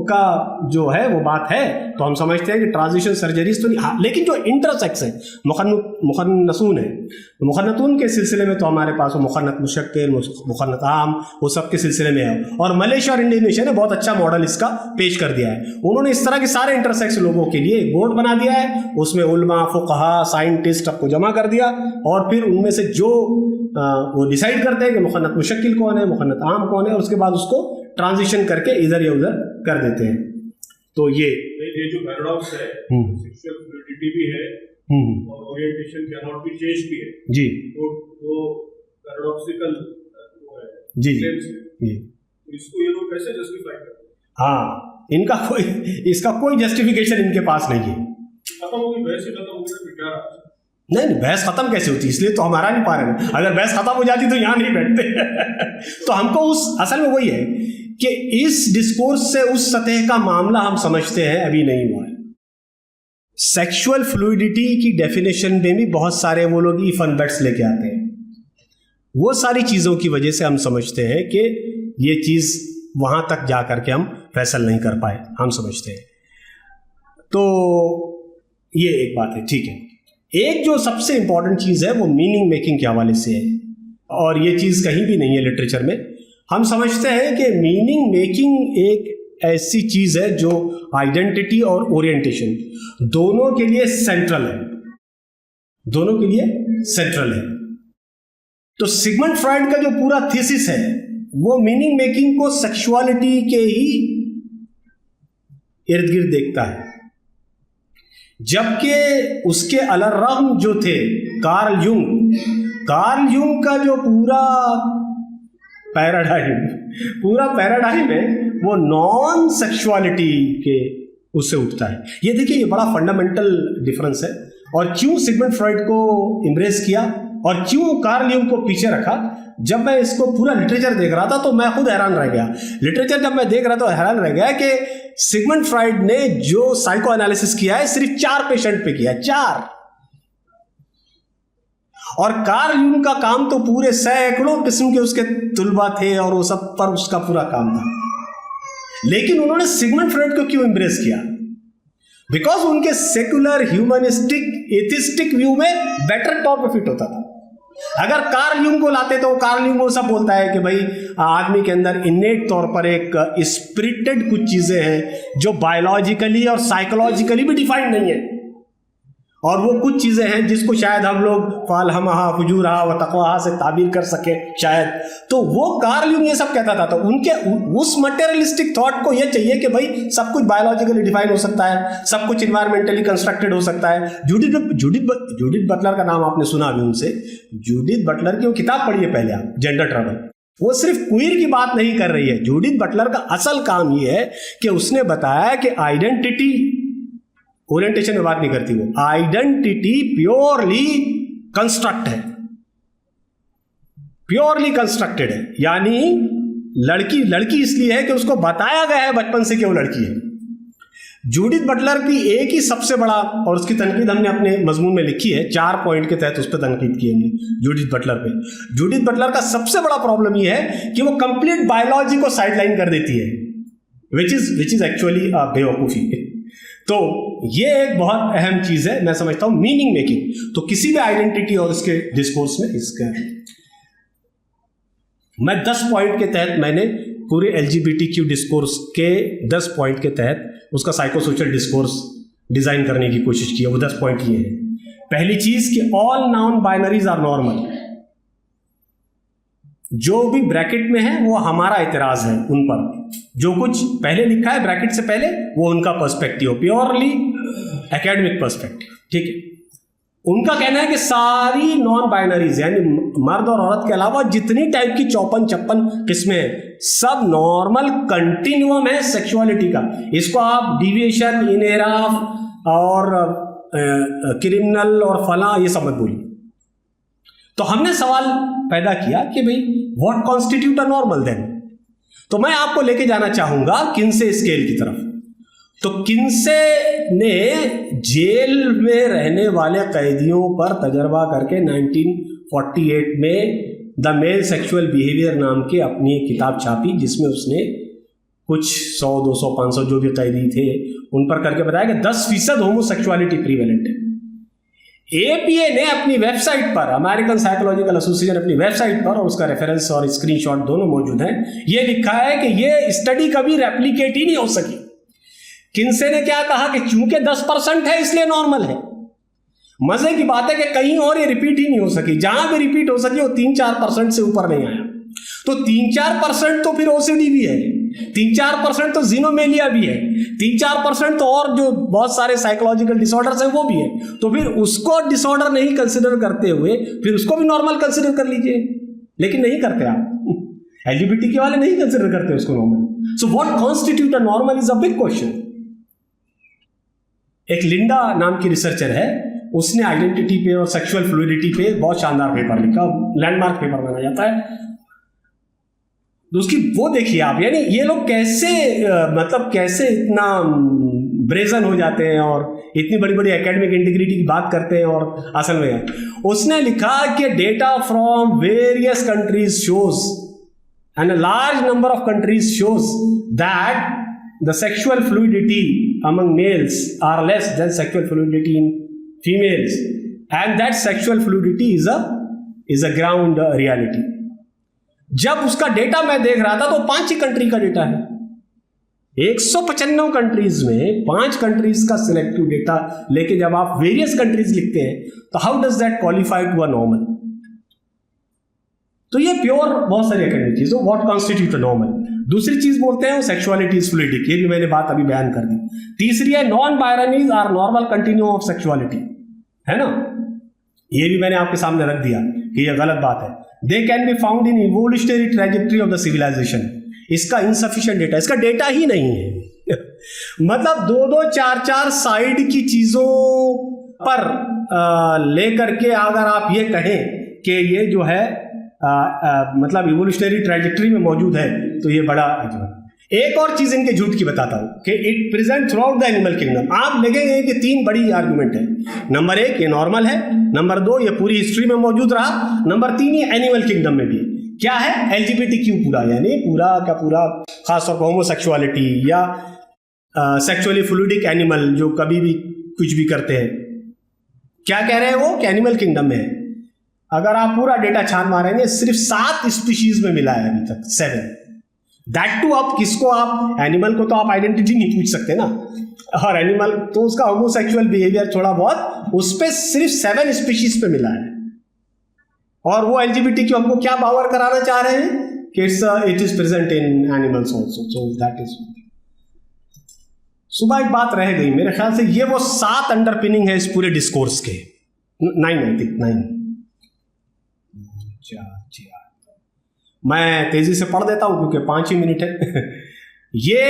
का जो है वो बात है। तो हम समझते हैं कि ट्रांजिशन सर्जरीज तो नहीं, हाँ, लेकिन जो इंटरसेक्स है, मुखन्नसून है, तो मुखन्नतून के सिलसिले में तो हमारे पास वो मुखन्नत मुशक्किल, मुखन्नत आम, वो सब के सिलसिले में है। और मलेशिया और इंडोनेशिया ने बहुत अच्छा मॉडल इसका पेश कर दिया है। उन्होंने इस तरह के सारे इंटरसेक्स लोगों के लिए एक बोर्ड बना दिया है, उसमें उलमा, फुक़हा, साइंटिस्ट सबको जमा कर दिया, और फिर उनमें से जो वो डिसाइड करते हैं कि मुखन्नत मुशक्किल कौन है, मुखन्नत आम कौन है, और उसके बाद उसको ट्रांजिशन करके इधर या उधर कर देते हैं। तो ये जो पैराडॉक्स है, सेक्सुअल फ्लूइडिटी भी है और orientation can not be change भी है जी, तो वो पैराडॉक्सिकल वो है जी जी। तो इसको ये लोग कैसे जस्टिफाई करते हैं? हाँ, इसका कोई जस्टिफिकेशन इनके पास नहीं है। खत्म होगी बहस, खत्म हो गई बेकार। नहीं, बहस खत्म कैसे होती, इसलिए तो हमारा नहीं पा रहे। अगर बहस खत्म हो जाती तो यहां नहीं बैठते। तो हमको असल में वही है कि इस डिस्कोर्स से उस सतह का मामला हम समझते हैं अभी नहीं हुआ है। सेक्सुअल फ्लूइडिटी की डेफिनेशन में भी बहुत सारे वो लोग इफ एंड बट्स लेके आते हैं। वो सारी चीजों की वजह से हम समझते हैं कि ये चीज वहां तक जा करके हम फैसल नहीं कर पाए, हम समझते हैं। तो ये एक बात है, ठीक है। एक जो सबसे इंपॉर्टेंट चीज है वो मीनिंग मेकिंग के हवाले से है, और ये चीज कहीं भी नहीं है लिटरेचर में। हम समझते हैं कि मीनिंग मेकिंग एक ऐसी चीज है जो आइडेंटिटी और ओरिएंटेशन दोनों के लिए सेंट्रल है, दोनों के लिए सेंट्रल है। तो सिगमंड फ्रॉइड का जो पूरा थीसिस है वो मीनिंग मेकिंग को सेक्सुअलिटी के ही इर्द गिर्द देखता है, जबकि उसके अलर्रहम जो थे कार्ल यूंग का जो पूरा पैराडाइम है वो नॉन सेक्सुअलिटी के उससे उठता है। ये देखिए, ये बड़ा फंडामेंटल डिफरेंस है। और क्यों सिगमंड फ्रॉइड को इम्ब्रेस किया और क्यों कार्ल यूंग को पीछे रखा, जब मैं इसको पूरा लिटरेचर देख रहा था तो मैं खुद हैरान रह गया। लिटरेचर जब मैं देख रहा था हैरान रह गया कि सिगमंड फ्रॉइड ने जो साइको एनालिसिस किया है सिर्फ 4 पेशेंट पे किया है, 4। और कार्ल यूंग का काम तो पूरे सैकड़ों किस्म के उसके तुलबा थे और वो सब पर उसका पूरा काम था। लेकिन उन्होंने सिगमंड फ्रॉइड को क्यों इम्ब्रेस किया? बिकॉज उनके सेकुलर ह्यूमनिस्टिक एथिस्टिक व्यू में बेटर तौर पर फिट होता था। अगर कार्ल यूंग को लाते तो कार्ल यूंग वो सब बोलता है कि भाई आदमी के अंदर इन्नेट तौर पर एक स्पिरिटेड कुछ चीजें हैं जो बायोलॉजिकली और साइकोलॉजिकली भी डिफाइंड नहीं है, और वो कुछ चीजें हैं जिसको शायद हम लोग फालहमहा फुजूरहा व तक़वाहा से ताबीर कर सके शायद। तो वो कार्ल यूंग ये सब कहता था। तो उनके उस मटेरियलिस्टिक थॉट को ये चाहिए कि भाई सब कुछ बायोलॉजिकली डिफाइन हो सकता है, सब कुछ इन्वायरमेंटली कंस्ट्रक्टेड हो सकता है। जूडिथ बटलर का नाम आपने सुना अभी उनसे। जूडिथ बटलर की वो किताब पढ़िए पहले आप, जेंडर ट्रबल। वो सिर्फ क्वीर की बात नहीं कर रही है। जूडिथ बटलर का असल काम ये है कि उसने बताया कि आइडेंटिटी, ओरिएंटेशन में बात नहीं करती वो, आइडेंटिटी प्योरली कंस्ट्रक्ट है, प्योरली कंस्ट्रक्टेड है। यानी लड़की इसलिए है कि उसको बताया गया है बचपन से कि वो लड़की है। जूडिथ बटलर की एक ही सबसे बड़ा, और उसकी तनकीद हमने अपने मजमून में लिखी है, 4 पॉइंट के तहत उस पर तनकीद की हमने जूडिथ बटलर पे। जूडिथ बटलर का सबसे बड़ा प्रॉब्लम ये है कि वो कंप्लीट बायोलॉजी को साइडलाइन कर देती है, विच इज एक्चुअली बेवकूफ़ी। तो ये एक बहुत अहम चीज है, मैं समझता हूं, मीनिंग मेकिंग। तो किसी भी आइडेंटिटी और इसके डिस्कोर्स में इसका मैं 10 पॉइंट के तहत मैंने पूरे LGBTQ डिस्कोर्स के 10 पॉइंट के तहत उसका साइकोसोशल डिस्कोर्स डिजाइन करने की कोशिश की है। वो 10 पॉइंट ये है। पहली चीज कि all non binaries are normal. जो भी ब्रैकेट में है वो हमारा एतराज है उन पर। जो कुछ पहले लिखा है ब्रैकेट से पहले वो उनका पर्सपेक्टिव, प्योरली एकेडमिक पर्सपेक्टिव, ठीक है। उनका कहना है कि सारी नॉन बाइनरीज यानी मर्द और औरत के अलावा जितनी टाइप की 54-56 किस्में हैं सब नॉर्मल कंटिन्यूम है सेक्सुअलिटी का। इसको आप डिविएशन, इनहेराफ और क्रिमिनल और फला ये सब मत बोलिए। तो हमने सवाल पैदा किया कि भाई what constitute a normal then. तो मैं आपको लेके जाना चाहूंगा किन्से स्केल की तरफ। तो किन्से ने जेल में रहने वाले कैदियों पर तजर्बा करके 1948 में द मेल सेक्सुअल बिहेवियर नाम की अपनी एक किताब छापी, जिसमें उसने कुछ 100, 200, 500 जो भी कैदी थे उन पर करके बताया कि 10% होमोसेक्सुअलिटी प्रीवेलेंट है। APA ने अपनी वेबसाइट पर, अमेरिकन साइकोलॉजिकल एसोसिएशन अपनी वेबसाइट पर, और उसका रेफरेंस और स्क्रीनशॉट दोनों मौजूद हैं, ये लिखा है कि ये स्टडी कभी रेप्लिकेट ही नहीं हो सकी। किन्से ने क्या कहा कि चूंकि 10% है इसलिए नॉर्मल है। मजे की बात है कि कहीं और ये रिपीट ही नहीं हो सकी। जहां भी रिपीट हो सकी वो 3-4% से ऊपर नहीं आया। तो 3-4% तो फिर OCD भी है, 3-4% तो जिनोमेलिया भी है, 3-4% तो और जो बहुत सारे साइकोलॉजिकल डिसऑर्डर्स हैं वो भी है। तो फिर उसको डिसऑर्डर नहीं कंसिडर करते हुए फिर उसको भी नॉर्मल कंसिडर कर लीजिए, लेकिन नहीं करते आप। LGBT वाले नहीं कंसिडर करते उसको normal. So what constitute a normal is a big question. एक लिंडा नाम की रिसर्चर है, उसने आइडेंटिटी पे और सेक्सुअल फ्लूइडिटी पे बहुत शानदार पेपर लिखा, लैंडमार्क पेपर माना जाता है। तो उसकी वो देखिए आप, यानी ये लोग कैसे मतलब कैसे इतना ब्रेजन हो जाते हैं और इतनी बड़ी बड़ी एकेडमिक इंटीग्रिटी की बात करते हैं। और असल में उसने लिखा कि data from various countries shows and a large number of countries shows that the sexual fluidity among males are less than sexual fluidity in females, and that sexual fluidity is a ground reality. जब उसका data मैं देख रहा था तो 5 ही country का data है। 195 countries में 5 कंट्रीज का सिलेक्टिव डेटा लेके जब आप वेरियस कंट्रीज लिखते हैं तो how does that qualify to a normal. तो ये प्योर बहुत सारी एकेडमिक चीज, व्हाट कॉन्स्टिट्यूट अ नॉर्मल। दूसरी चीज बोलते हैं वो सेक्सुअलिटी इज फ्लूइडिक, ये भी मैंने बात अभी बयान कर दी। तीसरी है non binaries are normal continuum of sexuality, है ना। ये भी मैंने आपके सामने रख दिया कि ये गलत बात है। They can be found in evolutionary trajectory of the civilisation. इसका इनसफिशिएंट डेटा, इसका डेटा ही नहीं है। मतलब 2-2, 4-4 साइड की चीजों पर लेकर के अगर आप ये कहें कि ये जो है मतलब इवोल्यूशनरी ट्रैजेक्टरी में मौजूद है तो ये बड़ा अजब। एक और चीज इनके झूठ की बताता हूं कि it present through out the animal kingdom. आप देखेंगे कि 3 बड़ी आर्गुमेंट है। नंबर 1 ये नॉर्मल है, नंबर 2 ये पूरी हिस्ट्री में मौजूद रहा, नंबर 3 ये एनिमल किंगडम में भी। क्या है LGBTQ पूरा, यानी पूरा का पूरा, खासतौर पर होमोसेक्सुअलिटी या सेक्सुअली फ्लूइडिक एनिमल जो कभी भी कुछ भी करते हैं। क्या कह रहे हैं वो कि एनिमल किंगडम में है। अगर आप पूरा डेटा छान मारेंगे सिर्फ 7 स्पीशीज में मिला है अभी तक, 7। दैट टू आप किसको, आप एनिमल को तो आप आइडेंटिटी नहीं पूछ सकते ना, और एनिमल तो उसका होमोसेक्सुअल बिहेवियर थोड़ा बहुत, उस पर सिर्फ 7 स्पीशीज पे मिला है। और वो LGBTQ हमको क्या पावर कराना चाह रहे हैं कि it is present in animals also, so that is. सुबह एक बात रह गई, मेरे ख्याल से ये वो 7 अंडरपिनिंग है इस पूरे डिस्कोर्स के। 9 मैं तेजी से पढ़ देता हूं क्योंकि 5 ही मिनट है। ये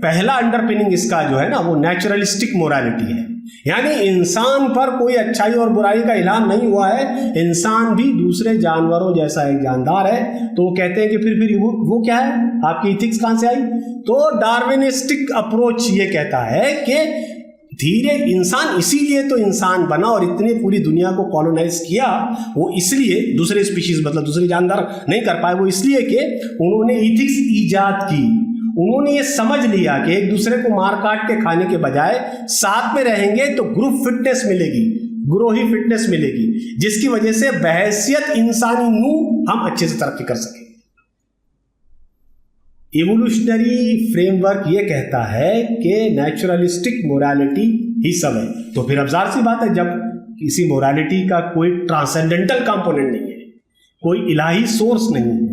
पहला अंडरपिनिंग इसका जो है ना वो नेचुरलिस्टिक मोरालिटी है, यानी इंसान पर कोई अच्छाई और बुराई का इल्हाम नहीं हुआ है, इंसान भी दूसरे जानवरों जैसा एक जानदार है। तो वो कहते हैं कि फिर वो क्या है, आपकी इथिक्स कहां से आई? तो डार्विनिस्टिक अप्रोच ये कहता है कि धीरे इंसान इसीलिए तो इंसान बना और इतनी पूरी दुनिया को कॉलोनाइज किया, वो इसलिए दूसरे स्पीशीज मतलब दूसरे जानदार नहीं कर पाए, वो इसलिए कि उन्होंने इथिक्स ईजाद की। उन्होंने ये समझ लिया कि एक दूसरे को मार काट के खाने के बजाय साथ में रहेंगे तो ग्रुप फिटनेस मिलेगी, ग्रोही फिटनेस मिलेगी, जिसकी वजह से बहैसियत इंसानी नूह हम अच्छे से तरक्की कर सकें। इवोल्यूशनरी फ्रेमवर्क ये कहता है कि नेचुरलिस्टिक मोरालिटी ही सब है। तो फिर अब जाहिर सी बात है, जब किसी मोरालिटी का कोई ट्रांसेंडेंटल कंपोनेंट नहीं है, कोई इलाही सोर्स नहीं है,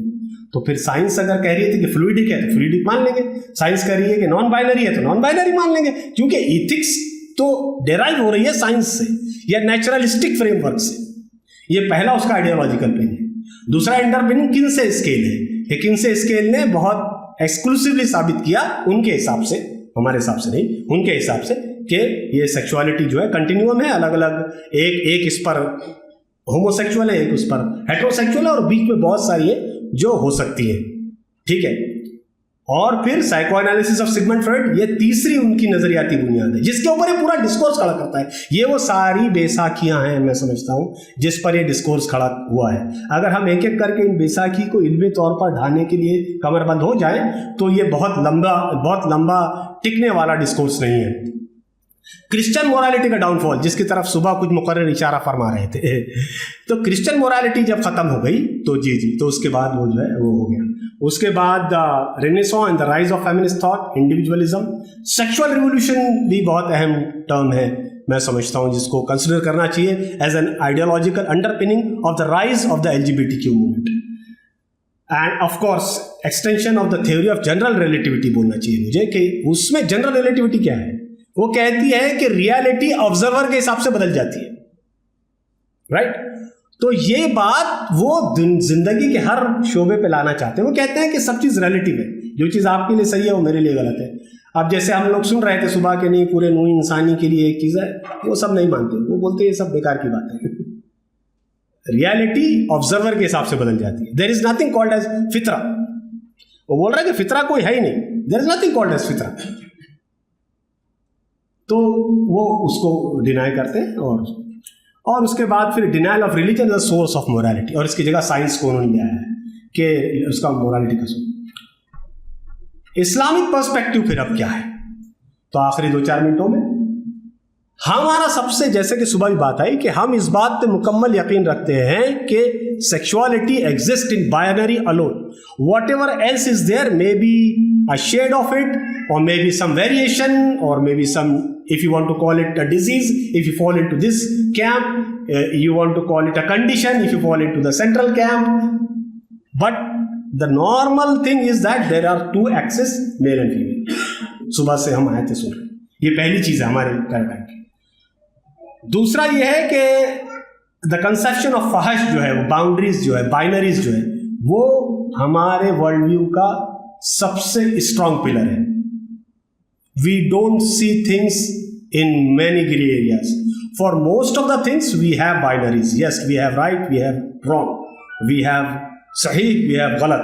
तो फिर साइंस अगर कह रही है कि फ्लूइडिक है तो फ्लूइडिक मान लेंगे, साइंस कह रही है कि नॉन बाइनरी है तो नॉन बाइनरी मान लेंगे, क्योंकि इथिक्स तो डेराइव हो रही है साइंस से या नेचुरलिस्टिक फ्रेमवर्क से। ये पहला उसका आइडियोलॉजिकल पिन है। दूसरा अंडरपिनिंग किन्से स्केल है। ये किन्से स्केल ने बहुत एक्सक्लूसिवली साबित किया उनके हिसाब से, हमारे हिसाब से नहीं, उनके हिसाब से, कि ये सेक्सुअलिटी जो है कंटिन्यूम है, अलग अलग एक इस पर होमोसेक्सुअल है, एक उस पर हेटेरोसेक्सुअल है, और बीच में बहुत सारी है जो हो सकती है। ठीक है। और फिर psycho analysis of Sigmund Freud, ये तीसरी उनकी नजरियाती बुनियाद है जिसके ऊपर ये पूरा डिस्कोर्स खड़ा करता है। ये वो सारी बेसाखियां हैं, मैं समझता हूं, जिस पर ये डिस्कोर्स खड़ा हुआ है। अगर हम एक एक करके इन बेसाखी को इल्मी तौर पर ढाने के लिए कमरबंद हो जाए तो ये बहुत लंबा टिकने वाला डिस्कोर्स नहीं है। क्रिश्चियन मोरालिटी का डाउनफॉल, जिसकी तरफ सुबह कुछ मुकर्रर इशारा फरमा रहे थे, तो क्रिश्चियन मोरालिटी जब खत्म हो गई तो तो उसके बाद वो जो है वो हो गया। उसके बाद renaissance and the rise of feminist thought, individualism, sexual revolution भी बहुत अहम टर्म है, मैं समझता हूं, जिसको कंसिडर करना चाहिए as an ideological underpinning of the rise of the LGBTQ movement. And of course extension of the theory of general relativity बोलना चाहिए मुझे, कि उसमें जनरल रिलेटिविटी क्या है? वो कहती है कि रियलिटी ऑब्जर्वर के हिसाब से बदल जाती है, राइट? तो ये बात वो जिंदगी के हर शोबे पे लाना चाहते हैं। वो कहते हैं कि सब चीज रिलेटिव है, जो चीज आपके लिए सही है वो मेरे लिए गलत है। अब जैसे हम लोग सुन रहे थे सुबह के, नहीं पूरे नूह इंसानी के लिए एक चीज है, वो सब नहीं मानते, वो बोलते हैं ये सब बेकार की बात है। रियलिटी ऑब्जर्वर के हिसाब से बदल जाती है। There is nothing called as फितरा। वो बोल रहा है कि फितरा कोई है ही नहीं, there is nothing called as फितरा। तो वो उसको डिनाई करते हैं, और उसके बाद फिर denial of religion is the source of morality, और इसकी जगह साइंस को उन्होंने लिया है कि उसका मोरालिटी का सोर्स। इस्लामिक पर्सपेक्टिव फिर अब क्या है? तो आखिरी 2-4 मिनटों में हमारा सबसे, जैसे कि सुबह भी बात आई, कि हम इस बात पे मुकम्मल यकीन रखते हैं कि sexuality exist in binary alone, whatever else is there may be a shade of it, or maybe some variation, or maybe some, if you want to call it a disease, if you fall into this camp, you want to call it a condition, if you fall into the central camp. But the normal thing is that there are two axes, male and female. सुबह से हम आए थे सुन रहे, ये पहली चीज है हमारे पैराडाइम की। दूसरा ये है कि द कंसेप्शन ऑफ फहश जो है, वो बाउंड्रीज जो है, बाइनरीज जो है, वो हमारे वर्ल्ड व्यू का सबसे स्ट्रॉन्ग पिलर है। We don't see things in many grey areas. For most of the things we have binaries. Yes, we have right, we have wrong, we have सही, वी हैव गलत।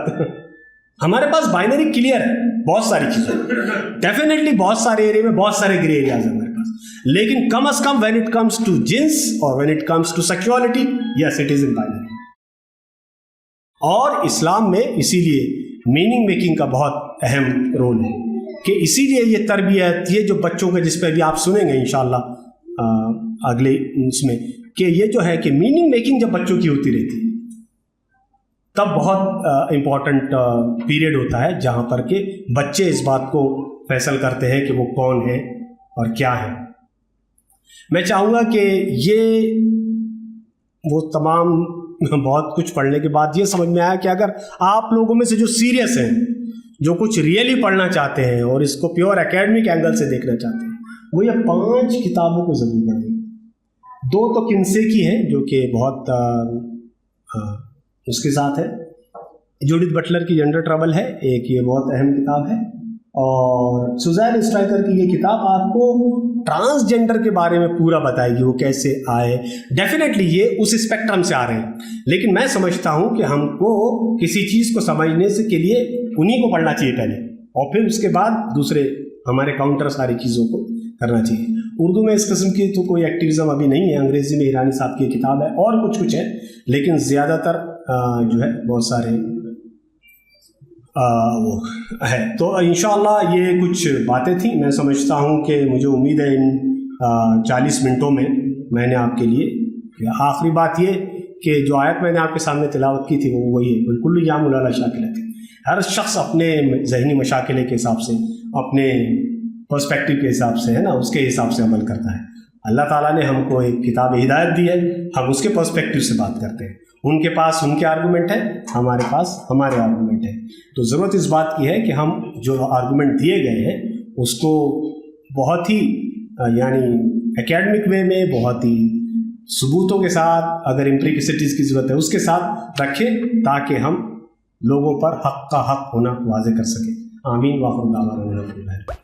हमारे पास binary clear है बहुत सारी चीजें, definitely बहुत सारे एरिया में बहुत सारे ग्रे एरियाज है हमारे पास, लेकिन कम अज कम व्हेन इट कम्स टू जिन्स और when it comes to sexuality, yes it is in binary. और इस्लाम में इसीलिए मीनिंग मेकिंग का बहुत अहम रोल है, कि इसीलिए ये तरबियत, ये जो बच्चों के, जिस पर भी आप सुनेंगे इंशाल्लाह अगले उसमें, कि ये जो है कि मीनिंग मेकिंग जब बच्चों की होती रहती है तब बहुत इम्पॉर्टेंट पीरियड होता है, जहाँ पर के बच्चे इस बात को फैसल करते हैं कि वो कौन है और क्या है। मैं चाहूँगा कि ये वो तमाम बहुत कुछ पढ़ने के बाद ये समझ में आया कि अगर आप लोगों में से जो सीरियस हैं, जो कुछ रियली पढ़ना चाहते हैं और इसको प्योर एकेडमिक एंगल से देखना चाहते हैं, वो ये 5 किताबों को ज़रूर पढ़ें। 2 तो किन्से की हैं जो कि बहुत उसके साथ है, जूडिथ बटलर की जेंडर ट्रबल है एक, ये बहुत अहम किताब है, और सुज़ैन स्ट्राइकर की ये किताब आपको ट्रांसजेंडर के बारे में पूरा बताएगी, वो कैसे आए। डेफिनेटली ये उस स्पेक्ट्रम से आ रहे हैं, लेकिन मैं समझता हूँ कि हमको किसी चीज़ को समझने से के लिए उन्हीं को पढ़ना चाहिए पहले, और फिर उसके बाद दूसरे हमारे काउंटर सारी चीज़ों को करना चाहिए। उर्दू में इस किस्म की तो कोई एक्टिविज़म अभी नहीं है। अंग्रेज़ी में ईरानी साहब की किताब है और कुछ कुछ है, लेकिन ज़्यादातर जो है बहुत सारे वो है। तो इंशाअल्लाह ये कुछ बातें थी। मैं समझता हूँ कि मुझे उम्मीद है इन 40 मिनटों में मैंने आपके लिए, आखिरी बात ये कि जो आयत मैंने आपके सामने तिलावत की थी वो वही है, बिल्कुल यामुल अला शाकिला थी। हर शख्स अपने जहनी मशाकिले के हिसाब से, अपने पर्सपेक्टिव के हिसाब से, है ना, उसके हिसाब से अमल करता है। अल्लाह ताला ने हमको एक किताब हिदायत दी है, हम उसके पर्सपेक्टिव से बात करते हैं। उनके पास उनके आर्गूमेंट है, हमारे पास हमारे आर्गूमेंट है। तो ज़रूरत इस बात की है कि हम जो आर्गूमेंट दिए गए हैं उसको बहुत ही यानी एकेडमिक वे में, बहुत ही सबूतों के साथ, अगर इम्प्लिसिटीज़ की ज़रूरत है उसके साथ रखें, ताकि हम लोगों पर हक़ का हक़ होना वाज़े कर सकें। आमीन व आखिर दावाना।